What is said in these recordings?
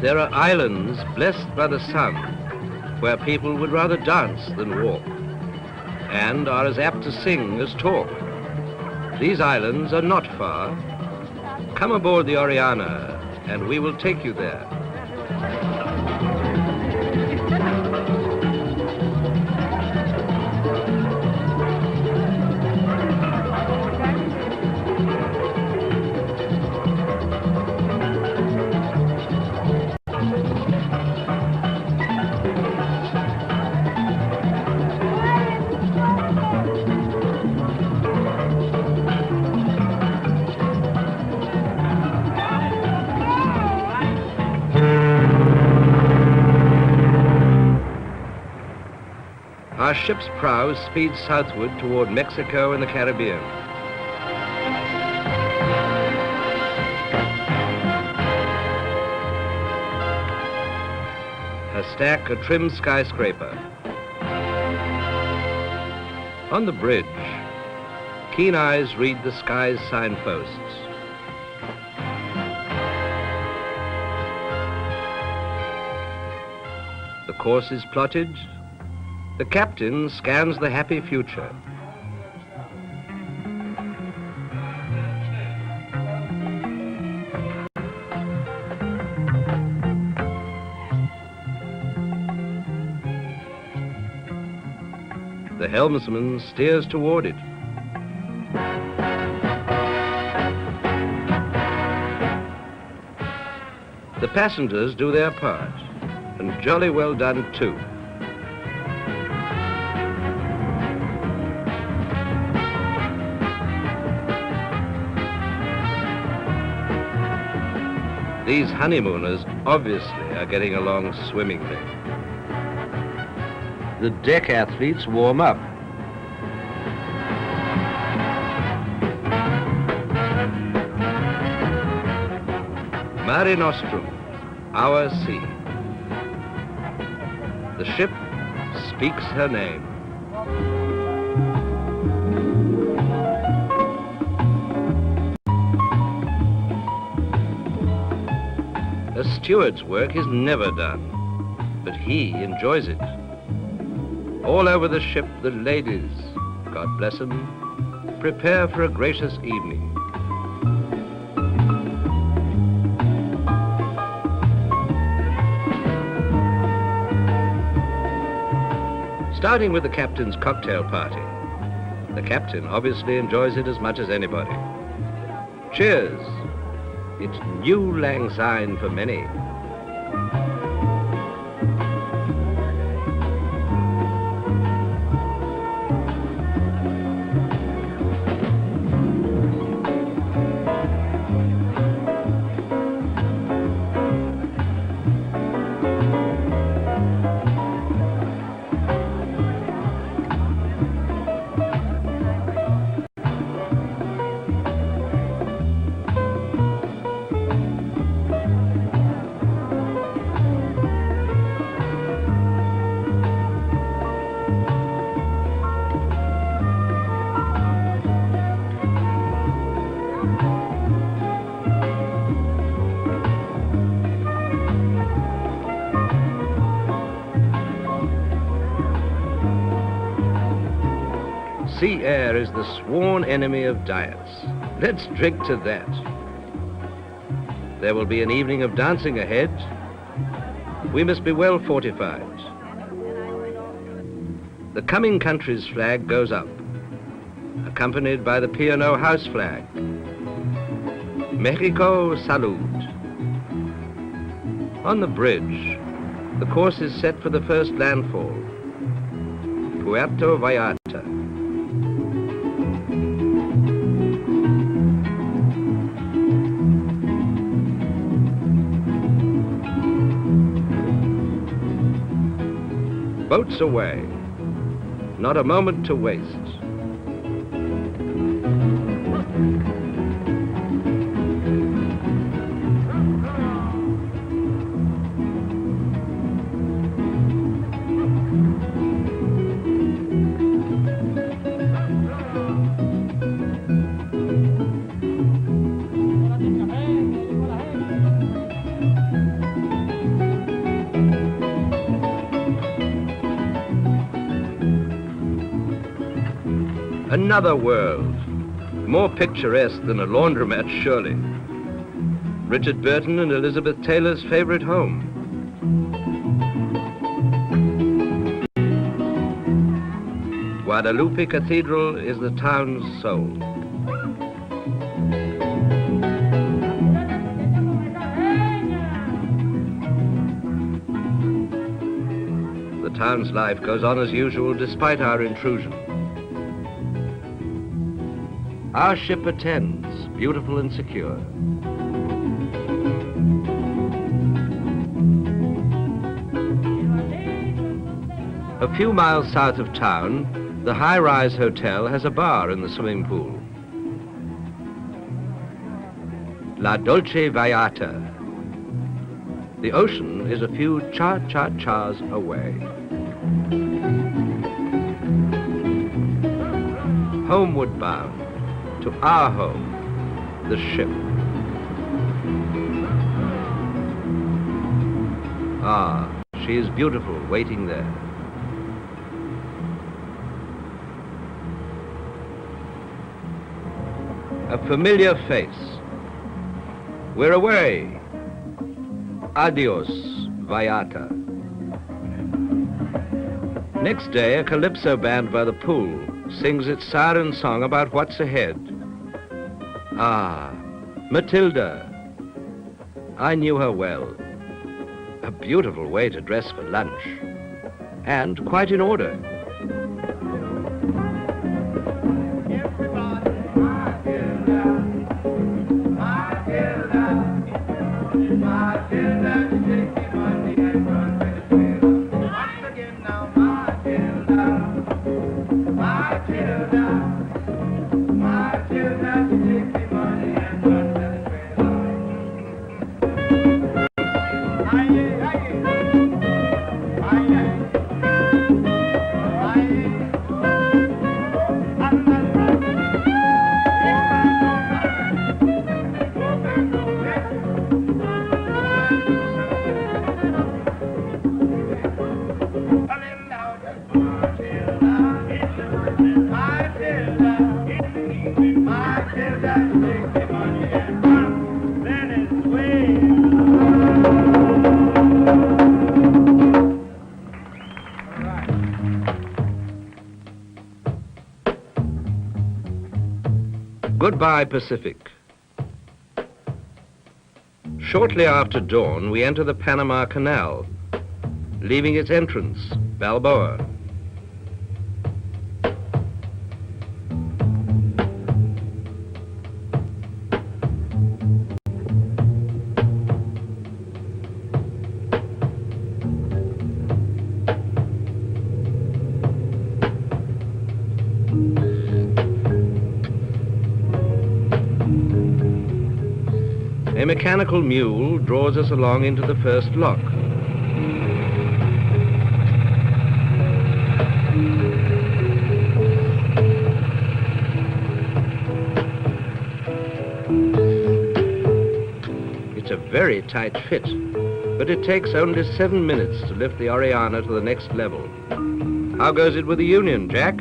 There are islands blessed by the sun where people would rather dance than walk and are as apt to sing as talk. These islands are not far. Come aboard the Oriana and we will take you there. Our ship's prow speeds southward toward Mexico and the Caribbean. A trim skyscraper. On the bridge, keen eyes read the sky's signposts. The course is plotted. The captain scans the happy future. The helmsman steers toward it. The passengers do their part, and jolly well done too. These honeymooners obviously are getting along swimmingly. The deck athletes warm up. Mare Nostrum, our sea. The ship speaks her name. A steward's work is never done, but he enjoys it. All over the ship, the ladies, God bless them, prepare for a gracious evening. Starting with the captain's cocktail party. The captain obviously enjoys it as much as anybody. Cheers! It's new lang syne for many. Sea air is the sworn enemy of diets. Let's drink to that. There will be an evening of dancing ahead. We must be well fortified. The coming country's flag goes up, accompanied by the P&O house flag. Mexico salud. On the bridge, the course is set for the first landfall, Puerto Vallarta. Boats away, not a moment to waste. Another world, more picturesque than a laundromat, surely. Richard Burton and Elizabeth Taylor's favorite home. Guadalupe Cathedral is the town's soul. The town's life goes on as usual despite our intrusion. Our ship attends, beautiful and secure. A few miles south of town, the high-rise hotel has a bar in the swimming pool. La Dolce Vallata. The ocean is a few cha-cha-chas away. Homeward bound, to our home, the ship. Ah, she is beautiful, waiting there. A familiar face. We're away. Adios, Vallata. Next day, a calypso band by the pool sings its siren song about what's ahead. Ah, Matilda. I knew her well. A beautiful way to dress for lunch. And quite in order. Goodbye, Pacific. Shortly after dawn, we enter the Panama Canal, leaving its entrance, Balboa. A mechanical mule draws us along into the first lock. It's a very tight fit, but it takes only 7 minutes to lift the Oriana to the next level. How goes it with the Union, Jack?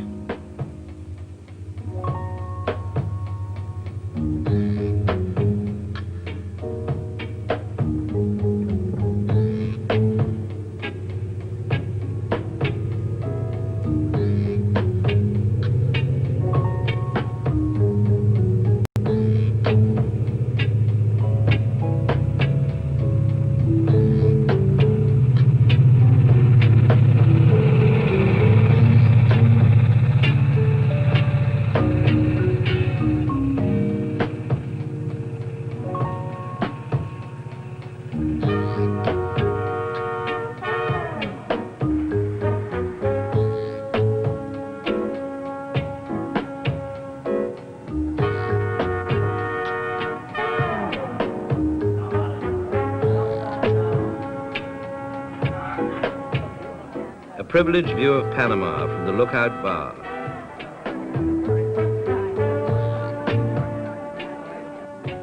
A privileged view of Panama from the lookout bar.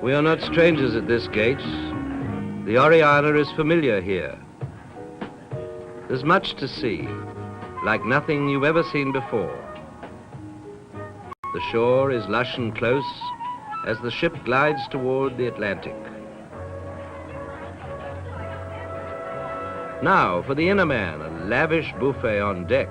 We are not strangers at this gate. The Oriana is familiar here. There's much to see, like nothing you've ever seen before. The shore is lush and close as the ship glides toward the Atlantic. Now, for the inner man, a lavish buffet on deck.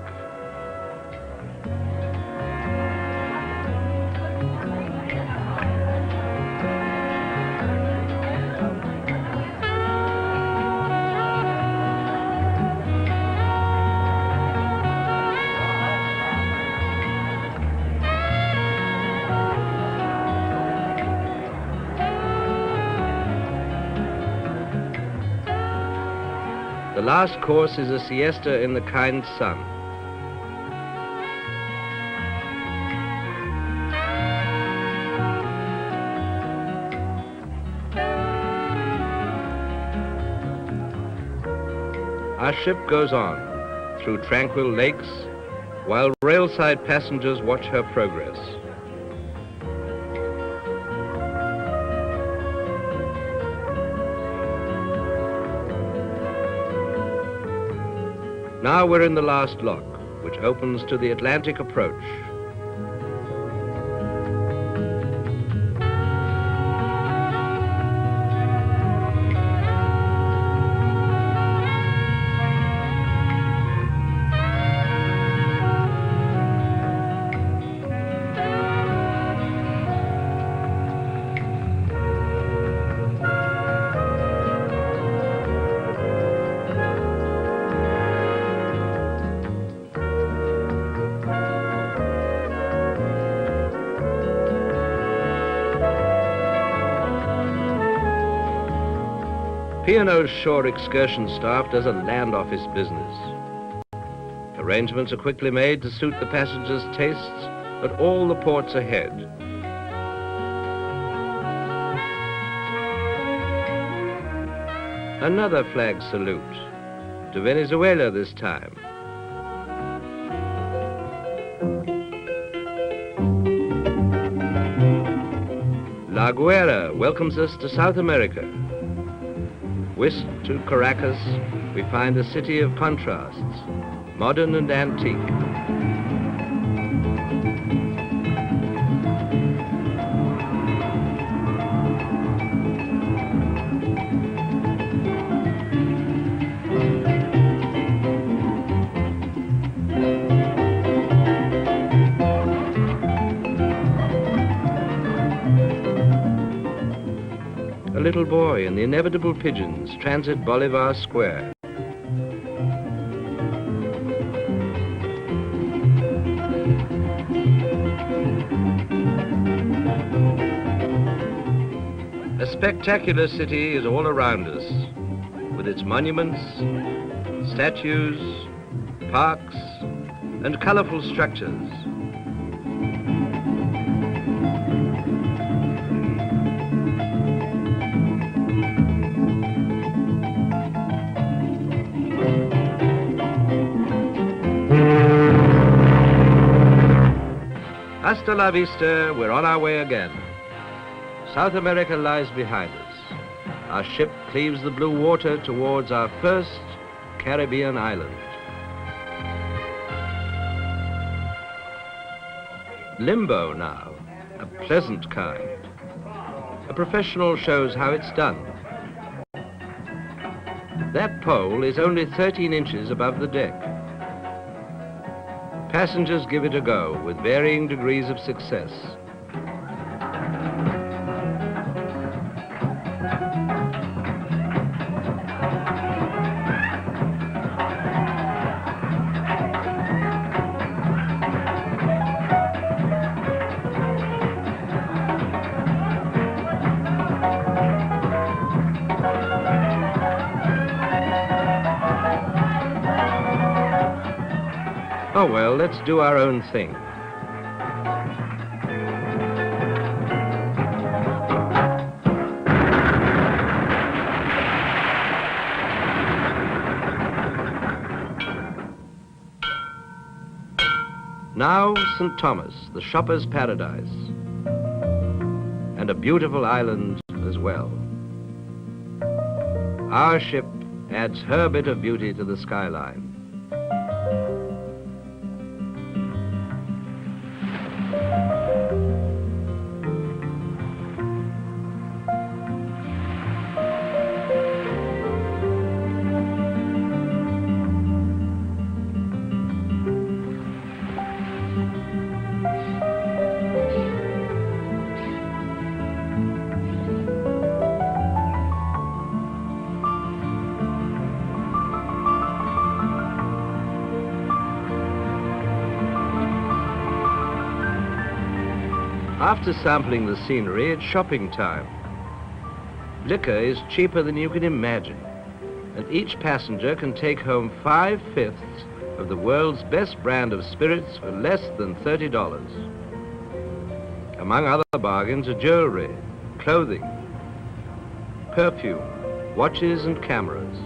The last course is a siesta in the kind sun. Our ship goes on through tranquil lakes while railside passengers watch her progress. Now we're in the last lock, which opens to the Atlantic approach. P&O's shore excursion staff does a land office business. Arrangements are quickly made to suit the passengers' tastes at all the ports ahead. Another flag salute, to Venezuela this time. La Guerra welcomes us to South America. Whisked to Caracas, we find a city of contrasts, modern and antique. A little boy and the inevitable pigeons transit Bolivar Square. A spectacular city is all around us, with its monuments, statues, parks, and colorful structures. Hasta la vista, we're on our way again. South America lies behind us. Our ship cleaves the blue water towards our first Caribbean island. Limbo now, a pleasant kind. A professional shows how it's done. That pole is only 13 inches above the deck. Passengers give it a go with varying degrees of success. Oh well, let's do our own thing. Now St. Thomas, the shopper's paradise, and a beautiful island as well. Our ship adds her bit of beauty to the skyline. After sampling the scenery, it's shopping time. Liquor is cheaper than you can imagine, and each passenger can take home 5/5 of the world's best brand of spirits for less than $30. Among other bargains are jewelry, clothing, perfume, watches and cameras.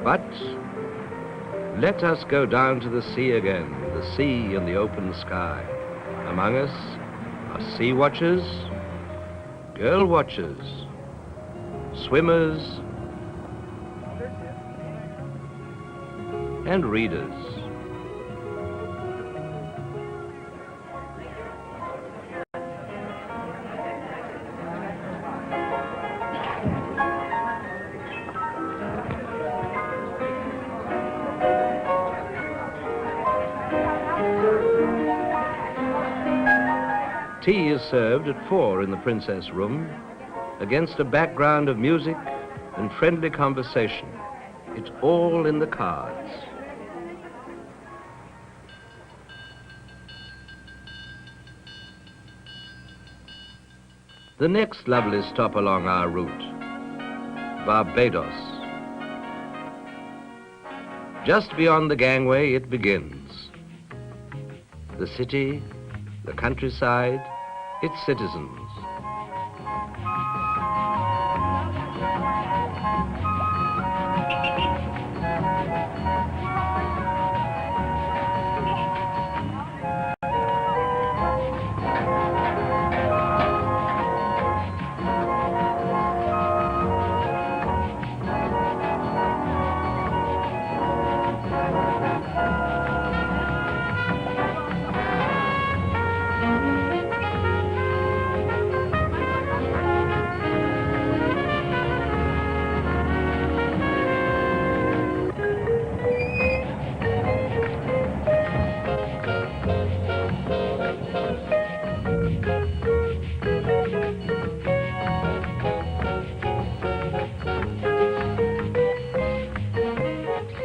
But let us go down to the sea again, the sea and the open sky. Among us are sea watchers, girl watchers, swimmers, and readers. Tea is served at 4 in the Princess Room, against a background of music and friendly conversation. It's all in the cards. The next lovely stop along our route, Barbados. Just beyond the gangway, it begins. The city, the countryside, its citizens.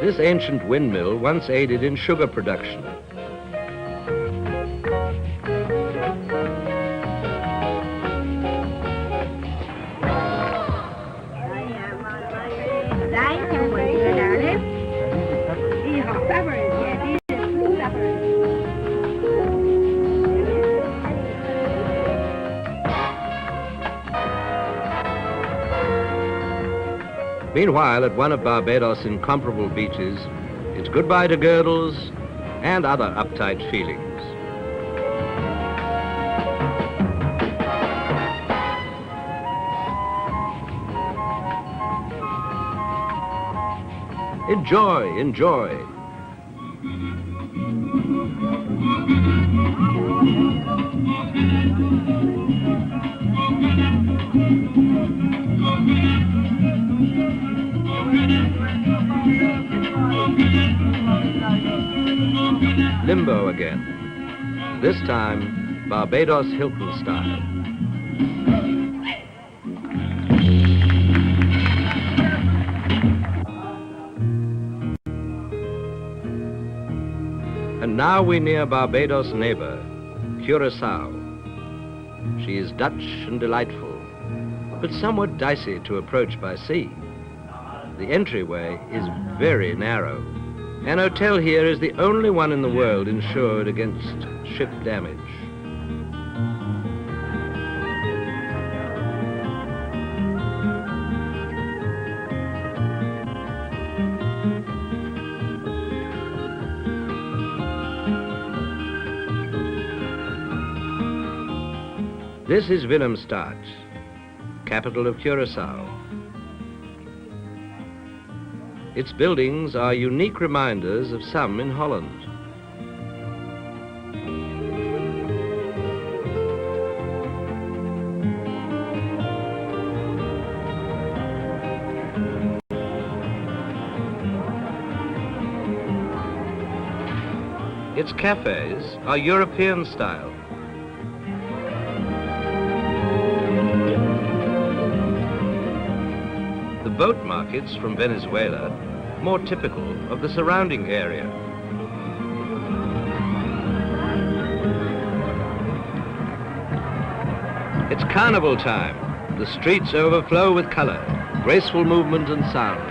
This ancient windmill once aided in sugar production. Meanwhile, at one of Barbados' incomparable beaches, it's goodbye to girdles and other uptight feelings. Enjoy, enjoy. Limbo again. This time, Barbados Hilton style. And now we near Barbados' neighbor, Curacao. She is Dutch and delightful, but somewhat dicey to approach by sea. The entryway is very narrow. An hotel here is the only one in the world insured against ship damage. This is Willemstad, capital of Curacao. Its buildings are unique reminders of some in Holland. Its cafes are European style. The boat markets from Venezuela, more typical of the surrounding area. It's carnival time. The streets overflow with color, graceful movement and sound.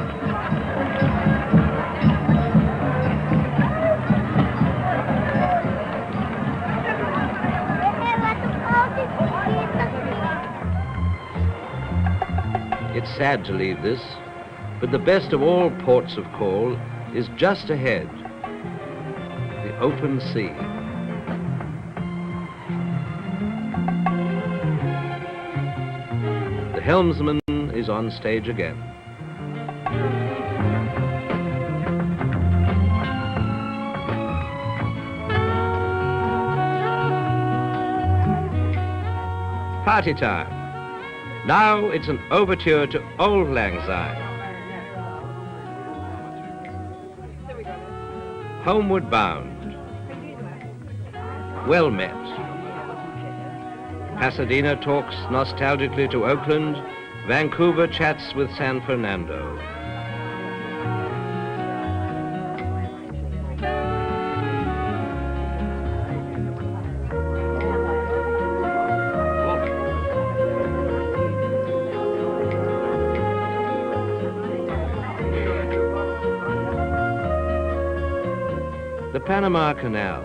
It's sad to leave this, but the best of all ports of call is just ahead, the open sea. The helmsman is on stage again. Party time. Now it's an overture to Old Lang Syne. Homeward bound. Well met. Pasadena talks nostalgically to Oakland. Vancouver chats with San Fernando. The Panama Canal,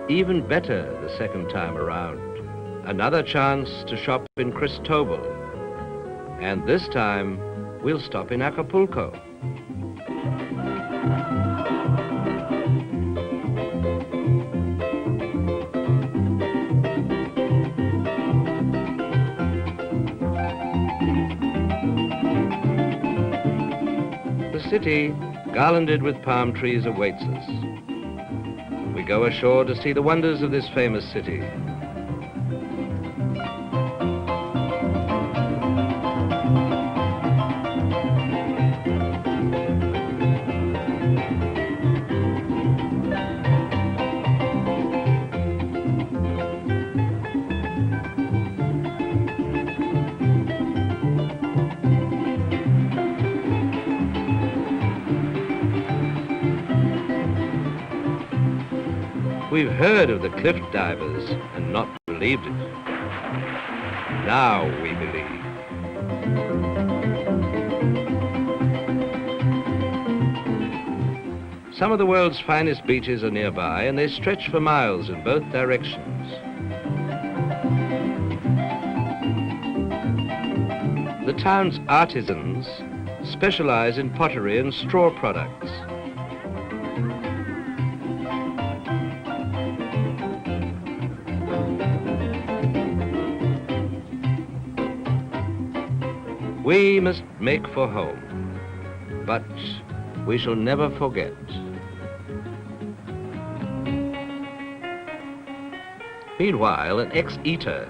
even better the second time around. Another chance to shop in Cristobal. And this time, we'll stop in Acapulco. The city, garlanded with palm trees, awaits us. We go ashore to see the wonders of this famous city. We've heard of the cliff divers and not believed it. Now we believe. Some of the world's finest beaches are nearby, and they stretch for miles in both directions. The town's artisans specialize in pottery and straw products. We must make for home, but we shall never forget. Meanwhile, an ex-eater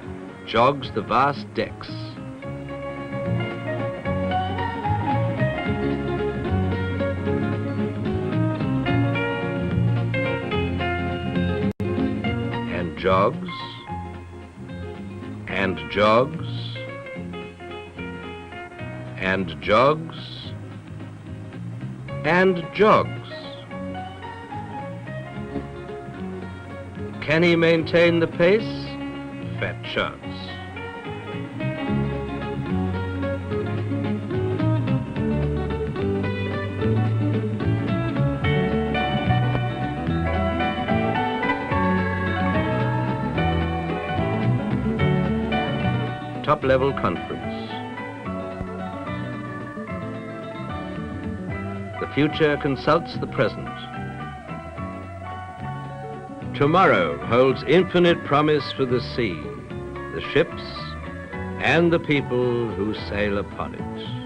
jogs the vast decks. And jogs, and jogs, and jogs, and jogs. Can he maintain the pace? Fat chance. Top-level conference. The future consults the present. Tomorrow holds infinite promise for the sea, the ships, and the people who sail upon it.